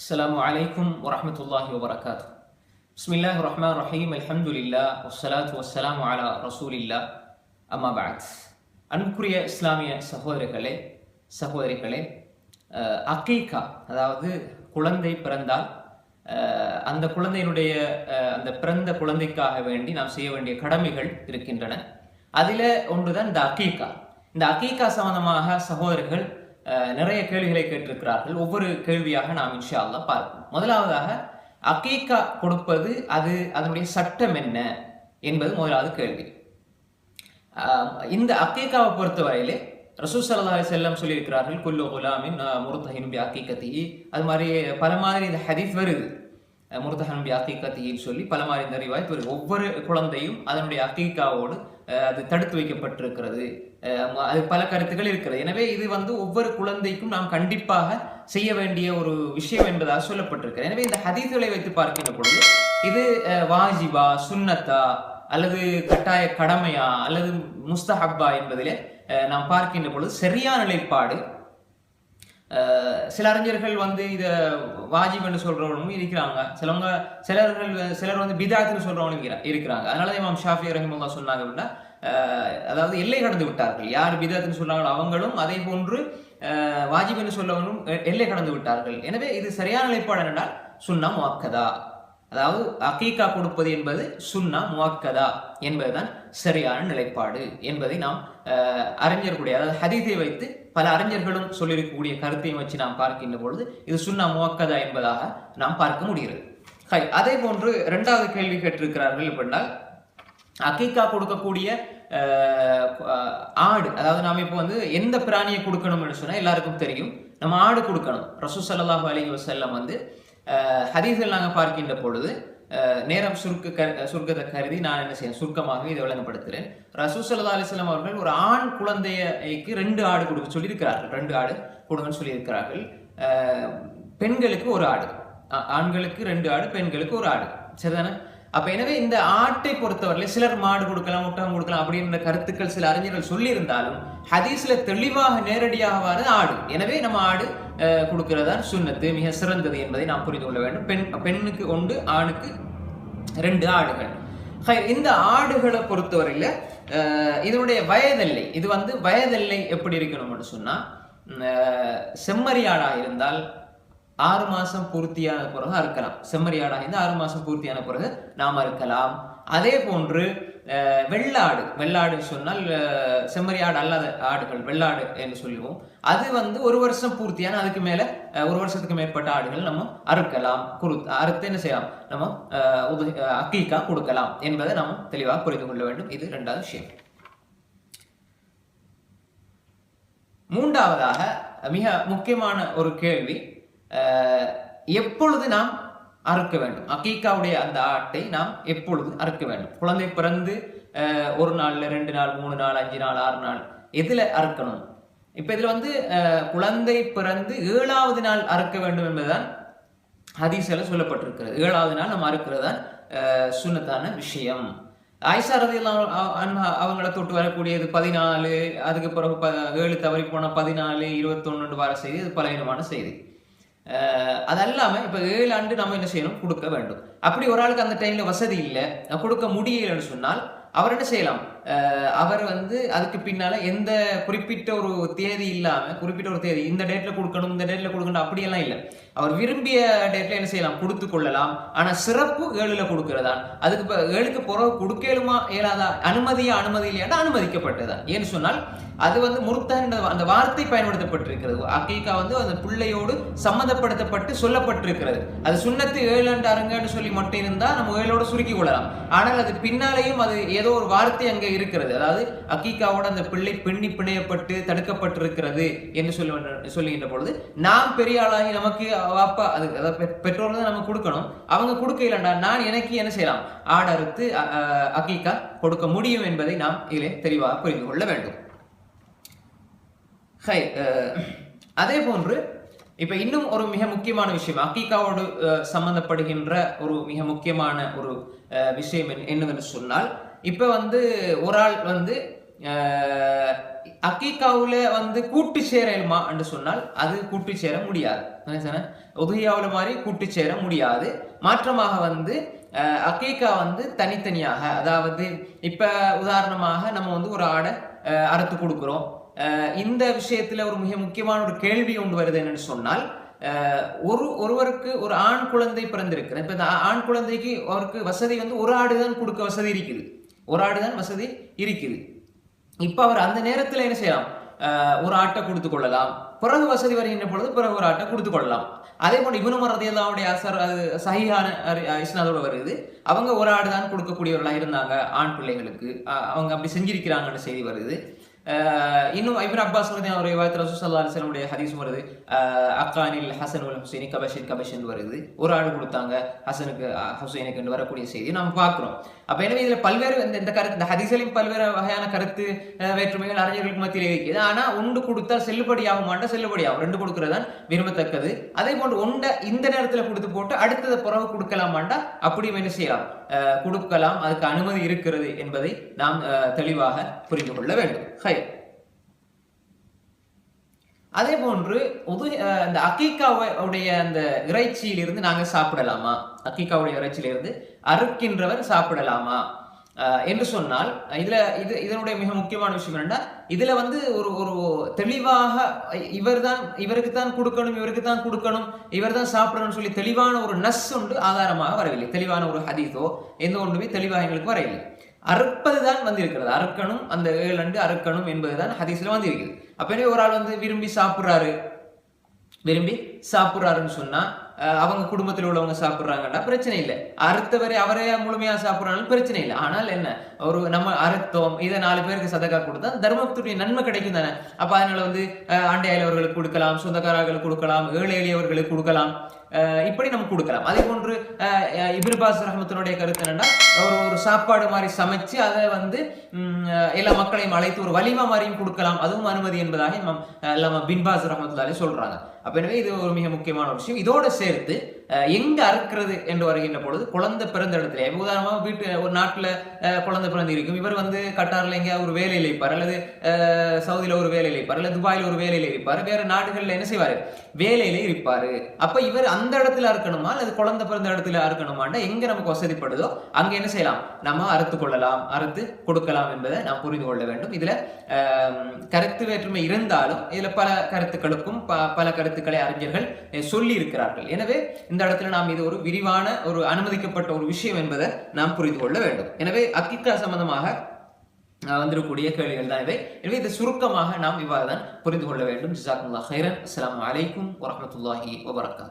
அஸ்ஸலாமு அலைக்கும் வரஹ்மத்துல்லாஹி வபரகாத்து. பிஸ்மில்லாஹிர் ரஹ்மானிர் ரஹீம். அல்ஹம்துலில்லாஹ் வஸ்ஸலாத்து வஸ்ஸலாமு அலா ரசூலில்லாஹ். அம்மா பஅத். அன்புக்குரிய இஸ்லாமிய சகோதரிகளே, அகீகா, அதாவது குழந்தை பிறந்தால் அந்த குழந்தையினுடைய அந்த பிறந்த குழந்தைக்காக வேண்டி நாம் செய்ய வேண்டிய கடமைகள் இருக்கின்றன. அதில் ஒன்றுதான் இந்த அகீகா. இந்த அகீகா சம்பந்தமாக சகோதரர்கள் நிறைய கேள்விகளை கேட்டிருக்கிறார்கள். ஒவ்வொரு கேள்வியாக நாம் இன்ஷா அல்லாஹ் பார்ப்போம். முதலாவதாக, அகீகா கொடுப்பது அதனுடைய சட்டம் என்ன என்பது முதலாவது கேள்வி. இந்த அகீகாவை பொறுத்தவரையிலே ரசூல் ஸல்லல்லாஹு அலைஹி வஸல்லம் சொல்லியிருக்கிறார்கள், குல்லு குலாமின் முர்தஹின் பி அகீகத்திஹி. அது மாதிரி பல மாதிரி இந்த ஹதீஸ் வருது, முர்தஹின் பி அகீகத்திஹின்னு சொல்லி பல மாதிரி இந்த ரிவாயத் வருது. ஒவ்வொரு குழந்தையும் அதனுடைய அகீகாவோடு அது தடுத்து வைக்கப்பட்டிருக்கிறது. அது பல கருத்துக்கள் இருக்கிறது. எனவே இது ஒவ்வொரு குழந்தைக்கும் நாம் கண்டிப்பாக செய்ய வேண்டிய ஒரு விஷயம் என்பதாக சொல்லப்பட்டிருக்கிறது. எனவே இந்த ஹதீஸ்களை வைத்து பார்க்கின்ற பொழுது இது வாஜிபா, சுன்னத்தா, அல்லது கட்டாய கடமையா, அல்லது முஸ்தஹப்பா என்பதிலே நாம் பார்க்கின்ற பொழுது சரியான நிலைப்பாடு. சில அறிஞர்கள் இத வாஜிப் என்று சொல்றவங்களும் இருக்கிறாங்க. சிலர் பிதாத்னு சொல்றவங்களும் இருக்கிறாங்க. அதனால இமாம் ஷாஃபி ரஹிமஹுல்லாஹ் சொன்னாங்க அப்படின்னா, அதாவது எல்லை கடந்து விட்டார்கள். யார் பிதாத்னு சொல்றாங்களோ அவங்களும், அதே போன்று வாஜிப் என்று சொல்லவங்களும் எல்லை கடந்து விட்டார்கள். எனவே இது சரியான நிலைப்பாடு என்னென்றால் சுன்னா முஅக்கதா, அதாவது அகீகா கொடுப்பது என்பது சுன்னா முஅக்கதா என்பதுதான் சரியான நிலைப்பாடு என்பதை நாம் அறிஞர்களுடைய, அதாவது ஹதீஸை வைத்து பல அறிஞர்களும் சொல்லியிருக்கக்கூடிய கருத்தையும் வச்சு நாம் பார்க்கின்ற பொழுது இது சுன்னா முஅக்கதா என்பதாக நாம் பார்க்க முடிகிறது. அதே போன்று இரண்டாவது கேள்வி கேட்டிருக்கிறார்கள் எப்படின்னால், அகீகா கொடுக்கக்கூடிய ஆடு, அதாவது நாம் இப்போ எந்த பிராணியை கொடுக்கணும்னு சொன்னா எல்லாருக்கும் தெரியும், நம்ம ஆடு கொடுக்கணும். ரசூல் ஸல்லல்லாஹு அலைஹி வஸல்லம் ஹதீஸில் நாங்கள் பார்க்கின்ற பொழுது, நேரம் சுருக்கத்தை கருதி நான் என்ன செய்யணும், சுருக்கமாக இதை விளங்கப்படுத்துகிறேன். ரசூல் ஸல்லல்லாஹு அலைஹி வஸல்லம் அவர்கள் ஒரு ஆண் குழந்தைக்கு 2 ஆடு கொடுக்க சொல்லியிருக்கிறார்கள். 2 ஆடு கொடுங்கன்னு சொல்லியிருக்கிறார்கள். பெண்களுக்கு ஒரு ஆடு, ஆண்களுக்கு 2 ஆடு, பெண்களுக்கு ஒரு ஆடு, சரிதானே? அப்ப எனவே இந்த ஆட்டை பொறுத்தவரையில் சிலர் மாடு கொடுக்கலாம், ஒட்டகம் கொடுக்கலாம் அப்படின்ற கருத்துக்கள் சில அறிஞர்கள் சொல்லி இருந்தாலும் ஹதீஸ்ல தெளிவாக நேரடியாக வர ஆடு. எனவே நம்ம ஆடு கொடுக்கிறதான் சுன்னத்து, மிக சிறந்தது என்பதை நாம் புரிந்து கொள்ள வேண்டும். பெண்ணுக்கு 1, ஆணுக்கு 2 ஆடுகள். இந்த ஆடுகளை பொறுத்தவரையில இதனுடைய வயதெல்லை, இது வயதெல்லை எப்படி இருக்கணும்னு சொன்னா, செம்மறியாடாக இருந்தால் 6 மாசம் பூர்த்தியான பிறகு அறுக்கலாம். செம்மறியாடாக இருந்தால் 6 மாசம் பூர்த்தியான பிறகு நாம் அறுக்கலாம். அதே போன்று வெள்ளாடு சொன்னால் செம்மறியாடு அல்லாத ஆடுகள் வெள்ளாடு என்று சொல்லுவோம். அது 1 வருஷம் பூர்த்தியான, அதுக்கு மேல 1 வருஷத்துக்கு மேற்பட்ட ஆடுகள் நம்ம அறுக்கலாம். அறுத்து என்ன செய்யலாம், நம்ம அகீகா கொடுக்கலாம் என்பதை நாம் தெளிவாக புரிந்து கொள்ள வேண்டும். இது 2வது விஷயம். மூன்றாவதாக மிக முக்கியமான ஒரு கேள்வி, எப்பொழுது நாம் அறுக்க வேண்டும்? அகீகாவுடைய அந்த ஆட்டை நாம் எப்பொழுது அறுக்க வேண்டும்? குழந்தை பிறந்து 1 நாள்ல, 2 நாள், 3 நாள், 5 நாள், 6 நாள், எதுல அறுக்கணும்? இப்ப இதுல குழந்தை பிறந்து 7வது நாள் அறுக்க வேண்டும் என்பதுதான் ஹதீஸ்ல சொல்லப்பட்டிருக்கிறது. 7வது நாள் நம்ம அறுக்கிறதுதான் சுன்னத்தான விஷயம். ஆயிஷா ரலியல்லாஹு அன்ஹா அவங்கள தொட்டு வரக்கூடியது 14, அதுக்கு பிறகு 7 தவறி போன 14, 21 வர செய்தி, அது பலவீனமான செய்தி. அது அல்லாம இப்ப 7 ஆண்டு நம்ம என்ன செய்யணும், கொடுக்க வேண்டும். அப்படி ஒரு ஆளுக்கு அந்த டைம்ல வசதி இல்லை, கொடுக்க முடியலன்னு சொன்னால் அவர் என்ன செய்யலாம், அவர் அதுக்கு பின்னால எந்த குறிப்பிட்ட ஒரு தேதி இல்லாம, குறிப்பிட்ட ஒரு தேதி இந்த டேட்ல கொடுக்கணும், இந்த டேட்ல கொடுக்கணும் அப்படியெல்லாம் இல்லை. அவர் விரும்பிய டேட்ல என்ன செய்யலாம், கொடுத்து கொள்ளலாம். ஆனா சிறப்பு 7ல கொடுக்கிறதா. அதுக்கு 7க்கு பிறகு கொடுக்கலுமா இயலாதா, அனுமதி இல்லையா, அனுமதிக்கப்பட்டதான். ஏன்னு சொன்னால் அது முர்தஹ் அந்த வார்த்தை பயன்படுத்தப்பட்டிருக்கிறது. அகீகா அந்த பிள்ளையோடு சம்மந்தப்படுத்தப்பட்டு சொல்லப்பட்டிருக்கிறது. அது சுன்னத்து 7 ஆண்டு அருங்கன்னு சொல்லி மட்டும் இருந்தா நம்ம 7ஓட சுருக்கி கொள்ளலாம். ஆனால் அது பின்னாலேயும் அது ஏதோ ஒரு வார்த்தை அங்க இருக்கிறது, அதாவது அகீகாவோட அந்த பிள்ளை பிணையப்பட்டு தடுக்கப்பட்டிருக்கிறது என்று சொல்லுகின்ற பொழுது, நாம் பெரிய ஆளாகி நமக்கு வாப்பா, அது பெற்றோர்கள் தான் நம்ம கொடுக்கணும். அவங்க கொடுக்க இல்லைண்டா நான் எனக்கு என்ன செய்யலாம், ஆடு அறுத்து அகீகா கொடுக்க முடியும் என்பதை நாம் இதிலே தெளிவாக புரிந்து கொள்ள வேண்டும். அதே போன்று இப்ப இன்னும் ஒரு மிக முக்கியமான விஷயம், அகீகாவோடு சம்பந்தப்படுகின்ற ஒரு மிக முக்கியமான ஒரு விஷயம் என்னவென்று சொன்னால், இப்ப ஒரு ஆள் அக்கீக்காவுல வந்து கூட்டு சேரலுமா என்று சொன்னால் அது கூட்டு சேர முடியாது. உதுஹியாவுல மாதிரி கூட்டு சேர முடியாது. மாற்றமாக வந்து அக்கீக்கா வந்து தனித்தனியாக, அதாவது இப்ப உதாரணமாக நம்ம வந்து ஒரு ஆடை அறுத்து கொடுக்குறோம். இந்த விஷயத்துல ஒரு மிக முக்கியமான ஒரு கேள்வி ஒன்று வருது என்னன்னு சொன்னால், ஒருவருக்கு ஒரு ஆண் குழந்தை பிறந்திருக்கு. இப்ப இந்த ஆண் குழந்தைக்கு அவருக்கு வசதி வந்து ஒரு ஆடுதான் கொடுக்க வசதி இருக்குது, ஒரு ஆடுதான் வசதி இருக்குது. இப்ப அவர் அந்த நேரத்துல என்ன செய்யலாம், ஒரு ஆட்டை கொடுத்து கொள்ளலாம். பிறகு வசதி வருகின்ற பொழுது பிறகு ஒரு ஆட்டை கொடுத்து கொள்ளலாம். அதே போல இப்னு உமர் ரலியல்லாஹு அஸ்ர் அது சஹீஹான இஸ்னாதோட வருது. அவங்க ஒரு ஆடு தான் கொடுக்கக்கூடியவர்களாக இருந்தாங்க ஆண் பிள்ளைகளுக்கு. அவங்க அப்படி செஞ்சிருக்கிறாங்கன்னு செய்தி வருது. இன்னும் இப்னு அப்பாஸ் ஒரு ரிவாயத் ரசூல் ஸல்லல்லாஹு அலைஹி வஸல்லம் உடைய ஹதீஸ் வருது. அக்கானில் ஹசன் வல் ஹுசைனி கபஷன் வருது. ஒரு ஆடு கொடுத்தாங்க ஹசனுக்கு ஹுசைனுக்கு என்று வரக்கூடிய செய்தி நாம் பார்க்கிறோம். அப்ப எனவே இதுல பல்வேறு இந்த கருத்து, இந்த ஹதீஸ்லையும் பல்வேறு வகையான கருத்து வேற்றுமைகள் அறிஞர்களுக்கு மத்தியில் இருக்கிறது. ஆனா ஒன்று கொடுத்தால் செல்லுபடியாகும் மாட்டா, செல்லுபடியாகும். ரெண்டு கொடுக்கறதான் விரும்பத்தக்கது. அதே போன்று ஒன்றை இந்த நேரத்துல கொடுத்து போட்டு அடுத்ததை பிறகு கொடுக்கலாமாண்டா அப்படியும் என்ன செய்யலாம், கொடுக்கலாம். அதுக்கு அனுமதி இருக்கிறது என்பதை நாம் தெளிவாக புரிந்து கொள்ள வேண்டும். அதே போன்று இந்த அக்கீக்காவுடைய அந்த இறைச்சியிலிருந்து நாங்க சாப்பிடலாமா, அக்கீக்காவுடைய இறைச்சியிலிருந்து அறுக்கின்றவர் சாப்பிடலாமா என்று சொன்னால், இதனுடைய மிக முக்கியமான விஷயம் என்னன்னா, இதுல வந்து ஒரு தெளிவாக இவருக்கு தான் கொடுக்கணும், இவர் தான் சாப்பிடணும்னு சொல்லி தெளிவான ஒரு நஸ் ஒன்று ஆதாரமாக வரவில்லை. தெளிவான ஒரு ஹதீஸோ எந்த ஒன்றுமே தெளிவாக எங்களுக்கு வரவில்லை. அறுப்பதுதான் வந்திருக்கிறது. அறுக்கணும், அந்த 7 அண்டு அறுக்கணும் என்பதுதான் ஹதீஸ்ல வந்திருக்குது. அப்பவே ஒரு ஆள் வந்து விரும்பி சாப்பிடுறாருன்னு சொன்னா, அவங்க குடும்பத்தில் உள்ளவங்க சாப்பிடுறாங்கன்னா பிரச்சனை இல்லை. அறுத்தவரை அவரே முழுமையா சாப்பிடுறாலும் பிரச்சனை இல்லை. ஆனால் என்ன, ஒரு நம்ம அறுத்தோம், இதை 4 பேருக்கு சதக்கா கொடுத்தா தர்மத்துடைய நன்மை கிடைக்கும் தானே. அப்ப அதனால வந்து அண்டையாளர்களுக்கு கொடுக்கலாம், சொந்தக்காரர்களுக்கு கொடுக்கலாம், ஏழை எளியவர்களுக்கு கொடுக்கலாம், இப்படி நம்ம கொடுக்கலாம். அதே போன்று இப்னு பாஸ் ரஹ்மத்துல்லாஹி கருத்து என்னன்னா, ஒரு சாப்பாடு மாதிரி சமைச்சு அதை வந்து எல்லா மக்களையும் அழைத்து ஒரு வலிமா மாதிரியும் கொடுக்கலாம், அதுவும் அனுமதி என்பதாக இமாம் பின் பாஸ் ரஹ்மத்துல்லாஹி சொல்றாங்க. அப்ப எனவே இது ஒரு மிக முக்கியமான விஷயம். இதோட சேர்த்து எங்க அறுக்கிறது என்று வருகின்ற பொழுது, குழந்தை பிறந்த இடத்துல, உதாரணமாக வீட்டு ஒரு நாட்டுல குழந்தை பிறந்து இருக்கும், இவர் வந்து கட்டார்ல எங்க ஒரு வேலையில இருப்பார், அல்லது சவுதியில ஒரு வேலையில இருப்பார், அல்லது துபாயில ஒரு வேலையில இருப்பார், வேற நாடுகள்ல என்ன செய்வாரு, வேலையில இருப்பாரு. அப்ப இவர் அந்த இடத்துல அறுக்கணுமா அல்லது குழந்தை பிறந்த இடத்துல அறுக்கணுமாண்டா, எங்க நமக்கு வசதிப்படுதோ அங்க என்ன செய்யலாம், நம்ம அறுத்து கொள்ளலாம், அறுத்து கொடுக்கலாம் என்பதை நாம் புரிந்து கொள்ள வேண்டும். இதுல கருத்து வேற்றுமை இருந்தாலும் இதுல பல கருத்துக்களுக்கும் பல கருத்துக்களை அறிஞர்கள் சொல்லி இருக்கிறார்கள். எனவே இந்த இடத்துல நாம் இது ஒரு விரிவான ஒரு அனுமதிக்கப்பட்ட ஒரு விஷயம் என்பதை நாம் புரிந்து கொள்ள வேண்டும். எனவே அக்கீக்கா சம்பந்தமாக வந்திருக்கக்கூடிய கேள்விகள் தான் இவை. எனவே இதை சுருக்கமாக நாம் இவ்வாறு தான் புரிந்து கொள்ள வேண்டும். ஜஸாக்குமுல்லாஹ் ஹைரன். அஸ்ஸலாமு அலைக்கும் வரஹ்மத்துல்லாஹி வபரகாத்துஹு.